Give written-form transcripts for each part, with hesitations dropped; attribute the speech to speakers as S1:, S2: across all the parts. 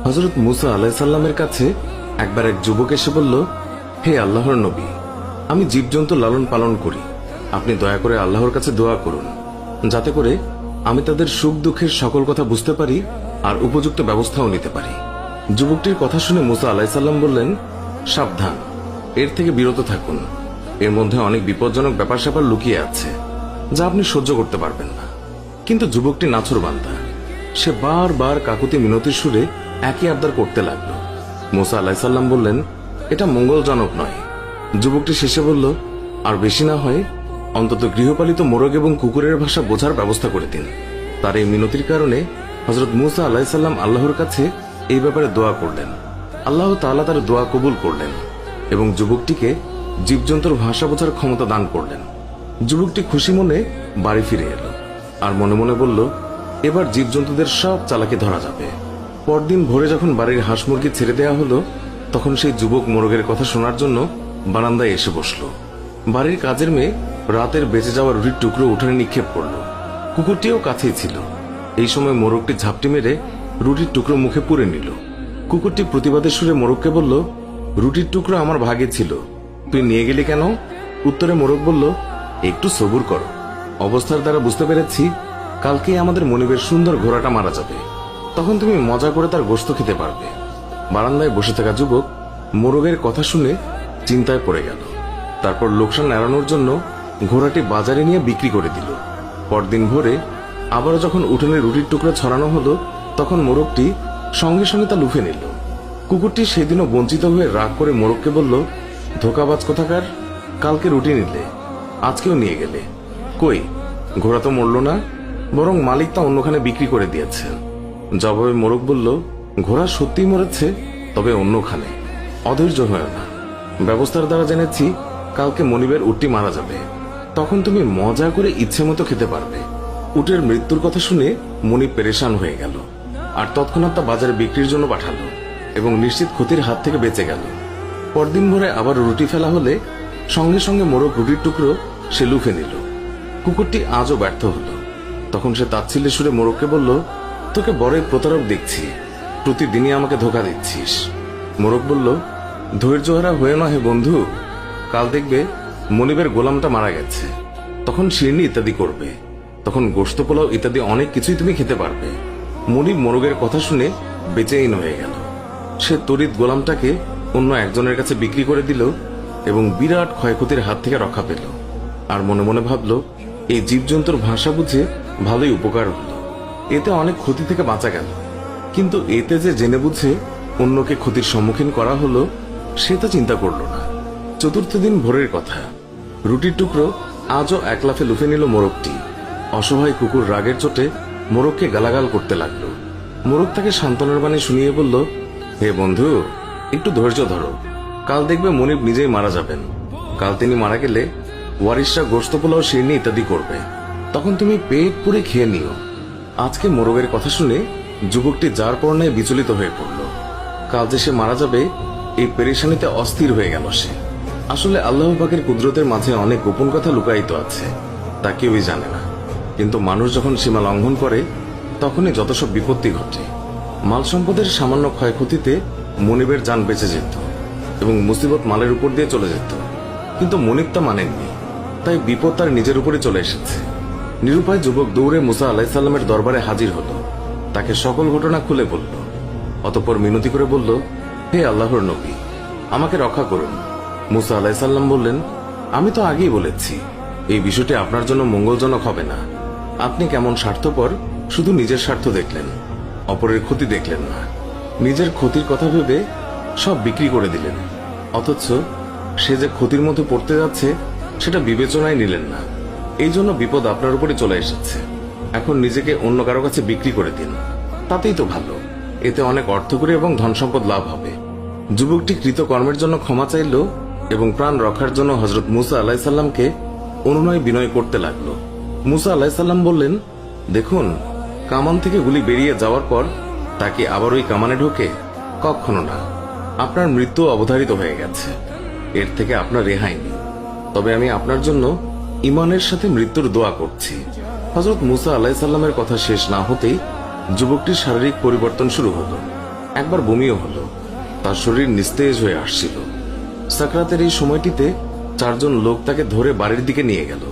S1: হযরত মুসা আলাইহিস সালামের কাছে একবার এক যুবক এসে বলল, হে আল্লাহর নবী, আমি জীবজন্তু লালন পালন করি, আপনি দয়া করে আল্লাহর কাছে দোয়া করুন যাতে করে আমি তাদের সুখ দুঃখের সকল কথা বুঝতে পারি আর উপযুক্ত ব্যবস্থাও নিতে পারি। যুবকটির কথা শুনে মুসা আলাইহিস সালাম বললেন, সাবধান, এর থেকে বিরত থাকুন, এর মধ্যে অনেক বিপজ্জনক ব্যাপার স্যাপার লুকিয়ে আছে যা আপনি সহ্য করতে পারবেন না। কিন্তু যুবকটি নাছোড়বান্দা, সে বারবার কাকুতি মিনতির সুরে একই আবদার করতে লাগলো। মুসা আলাইহিস সালাম বললেন, এটা মঙ্গলজনক নয়। যুবকটি শেষে বলল, আর বেশি না হয় অন্তত গৃহপালিত মোরগ এবং কুকুরের ভাষা বোঝার ব্যবস্থা করে দিন। তার এই মিনতির কারণে হযরত মুসা আলাইহিস সালাম আল্লাহর কাছে এই ব্যাপারে দোয়া করলেন। আল্লাহ তাআলা তার দোয়া কবুল করলেন এবং যুবকটিকে জীবজন্তুর ভাষা বোঝার ক্ষমতা দান করলেন। যুবকটি খুশি মনে বাড়ি ফিরে এলো আর মনে মনে বলল, এবার জীবজন্তুদের সব চালাকি ধরা যাবে। পরদিন ভোরে যখন বাড়ির হাঁস মুরগি ছেড়ে দেওয়া হলো, তখন সেই যুবক মোরগের কথা শোনার জন্য বারান্দায় এসে বসলো। বাড়ির কাজের মেয়ে রাতের বেঁচে যাওয়া রুটির টুকরো উঠানে নিক্ষেপ করলো। কুকুরটিও কাছেই ছিল। এই সময় মোরগটি ঝাপটি মেরে রুটির টুকরো মুখে পুরে নিল। কুকুরটি প্রতিবাদের সুরে মোরগকে বলল, রুটির টুকরো আমার ভাগে ছিল, তুই নিয়ে গেলি কেন? উত্তরে মোরগ বলল, একটু সবুর করো, অবস্থার দ্বারা বুঝতে পেরেছি কালকেই আমাদের মনিবের সুন্দর ঘোড়াটা মারা যাবে, তখন তুমি মজা করে তার গোশত খেতে পারবে। বারান্দায় বসে থাকা যুবক মোরগের কথা শুনে চিন্তায় পড়ে গেল। তারপর লোকসান এড়ানোর জন্য ঘোড়াটি বাজারে নিয়ে বিক্রি করে দিল। পরদিন ভোরে আবারও যখন উঠোনে রুটির টুকরো ছড়ানো হলো, তখন মোরগটি সঙ্গে সঙ্গে তা লুফে নিল। কুকুরটি সেদিনও বঞ্চিত হয়ে রাগ করে মোরগকে বলল, ধোকাবাজ কোথাকার, কালকে রুটি নিলে, আজকেও নিয়ে গেলে, কই ঘোড়া তো মরল না, বরং মালিক তা অন্যখানে বিক্রি করে দিয়েছে। জবাবে মোরগ বলল, ঘোড়া সত্যিই মরেছে, তবে অন্যখানে। অধৈর্য হয় না, ব্যবস্থার দ্বারা জেনেছি কালকে মনিবের উটটি মারা যাবে, তখন তুমি মজা করে ইচ্ছে মতো খেতে পারবে। উটের মৃত্যুর কথা শুনে মনিব পেরেশান হয়ে গেল আর তৎক্ষণাৎ তা বাজারে বিক্রির জন্য পাঠালো এবং নিশ্চিত ক্ষতির হাত থেকে বেঁচে গেল। পরদিন ভোরে আবার রুটি ফেলা হলে সঙ্গে সঙ্গে মোরগ রুটির টুকরো সে লুফে নিল। কুকুরটি আজও ব্যর্থ হলো। তখন সে তাচ্ছিল্যের সুরে মোরগকে বলল, তোকে বড়ই প্রতারক দেখছি, প্রতিদিনই আমাকে ধোকা দিচ্ছিস। মোরগ বলল, ধৈর্যহারা হয়ে না হে বন্ধু, কাল দেখবে মনিবের গোলামটা মারা গেছে, তখন শিরনি ইত্যাদি করবে, তখন গোশত পোলাও ইত্যাদি অনেক কিছুই তুমি খেতে পারবে। মনিব মোরগের কথা শুনে বেচেইন হয়ে গেল। সে তড়িৎ গোলামটাকে অন্য একজনের কাছে বিক্রি করে দিল এবং বিরাট ক্ষয়ক্ষতির হাত থেকে রক্ষা পেল। আর মনে মনে ভাবল, এই জীবজন্তুর ভাষা বুঝে ভালোই উপকার হলো, এতে অনেক ক্ষতি থেকে বাঁচা গেল। কিন্তু এতে যে জেনে বুঝে অন্যকে ক্ষতির সম্মুখীন করা হলো, সে তা চিন্তা করল না। চতুর্থ দিন ভোরের কথা, রুটির টুকরো আজও এক লাফে লুফে নিল মোরগটি। অসহায় কুকুর রাগের চোটে মোরগকে গালাগাল করতে লাগলো। মোরগ তাকে সান্ত্বনার বাণী শুনিয়ে বলল, হে বন্ধু, একটু ধৈর্য ধরো, কাল দেখবে মনিব নিজেই মারা যাবেন। কাল তিনি মারা গেলে ওয়ারিশরা গোশত পোলাও শিরনি ইত্যাদি করবে, তখন তুমি পেট পুরে খেয়ে নিও। আজকে মোরগের কথা শুনে যুবকটি যার পরনায় বিচলিত হয়ে পড়ল। কাল যে সে মারা যাবে এই পেরেশানিতে অস্থির হয়ে গেল সে। আসলে আল্লাহ পাকের কুদরতের মাঝে অনেক গোপন কথা লুকায়িত আছে, তা কেউই জানে না। কিন্তু মানুষ যখন সীমা লঙ্ঘন করে, তখনই যত সব বিপত্তি ঘটে। মাল সম্পদের সামান্য ক্ষয়ক্ষতিতে মনিবের জান বেঁচে যেত এবং মুসিবত মালের উপর দিয়ে চলে যেত, কিন্তু মনিব তা মানেননি, তাই বিপদ তার নিজের উপরে চলে এসেছে। নিরুপায় যুবক দৌড়ে মুসা আলাইহিস সালামের দরবারে হাজির হলো, তাকে সকল ঘটনা খুলে বলল। অতঃপর মিনতি করে বলল, হে আল্লাহর নবী, আমাকে রক্ষা করুন। মুসা আলাইহিস সালাম বললেন, আমি তো আগেই বলেছি এই বিষয়টি আপনার জন্য মঙ্গলজনক হবে না। আপনি কেমন স্বার্থপর, শুধু নিজের স্বার্থ দেখলেন, অপরের ক্ষতি দেখলেন না। নিজের ক্ষতির কথা ভেবে সব বিক্রি করে দিলেন, অথচ সে যে ক্ষতির মধ্যে পড়তে যাচ্ছে সেটা বিবেচনায় নিলেন না। এই জন্য বিপদ আপনার উপরে চলে এসেছে। এখন নিজেকে অন্য কারো কাছে বিক্রি করে দিন, তাতেই তো ভালো, এতে অনেক অর্থকরী এবং ধন সম্পদ লাভ হবে। যুবকটি কৃতকর্মের জন্য ক্ষমা চাইল এবং প্রাণ রক্ষার জন্য হযরত মুসা আলাইহিস সালামকে অনুনয় বিনয় করতে লাগলো। মুসা আলাইহিস সালাম বললেন, দেখুন, কামান থেকে গুলি বেরিয়ে যাওয়ার পর তা কি আবার ওই কামানে ঢোকে? কখনো না। আপনার মৃত্যু অবধারিত হয়ে গেছে, এর থেকে আপনার রেহাই নেই। তবে আমি আপনার জন্য ইমানের সাথে মৃত্যুর দোয়া করছি। হযরত মুসা আলাইহিস সালামের কথা শেষ না হতেই যুবকটির শারীরিক পরিবর্তন শুরু হলো। একবার বমিও হলো। তার শরীর নিস্তেজ হয়ে আসছিল। সাকরাতের এই সময়টিতে 4 জন লোক তাকে ধরে বাড়ির দিকে নিয়ে গেল,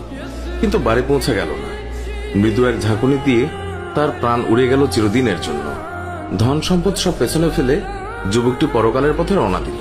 S1: কিন্তু বাড়ি পৌঁছে গেল না। মৃদু এক ঝাঁকুনি দিয়ে তার প্রাণ উড়ে গেল চিরদিনের জন্য। ধন সম্পদ সব পেছনে ফেলে যুবকটি পরকালের পথে রওনা দিল।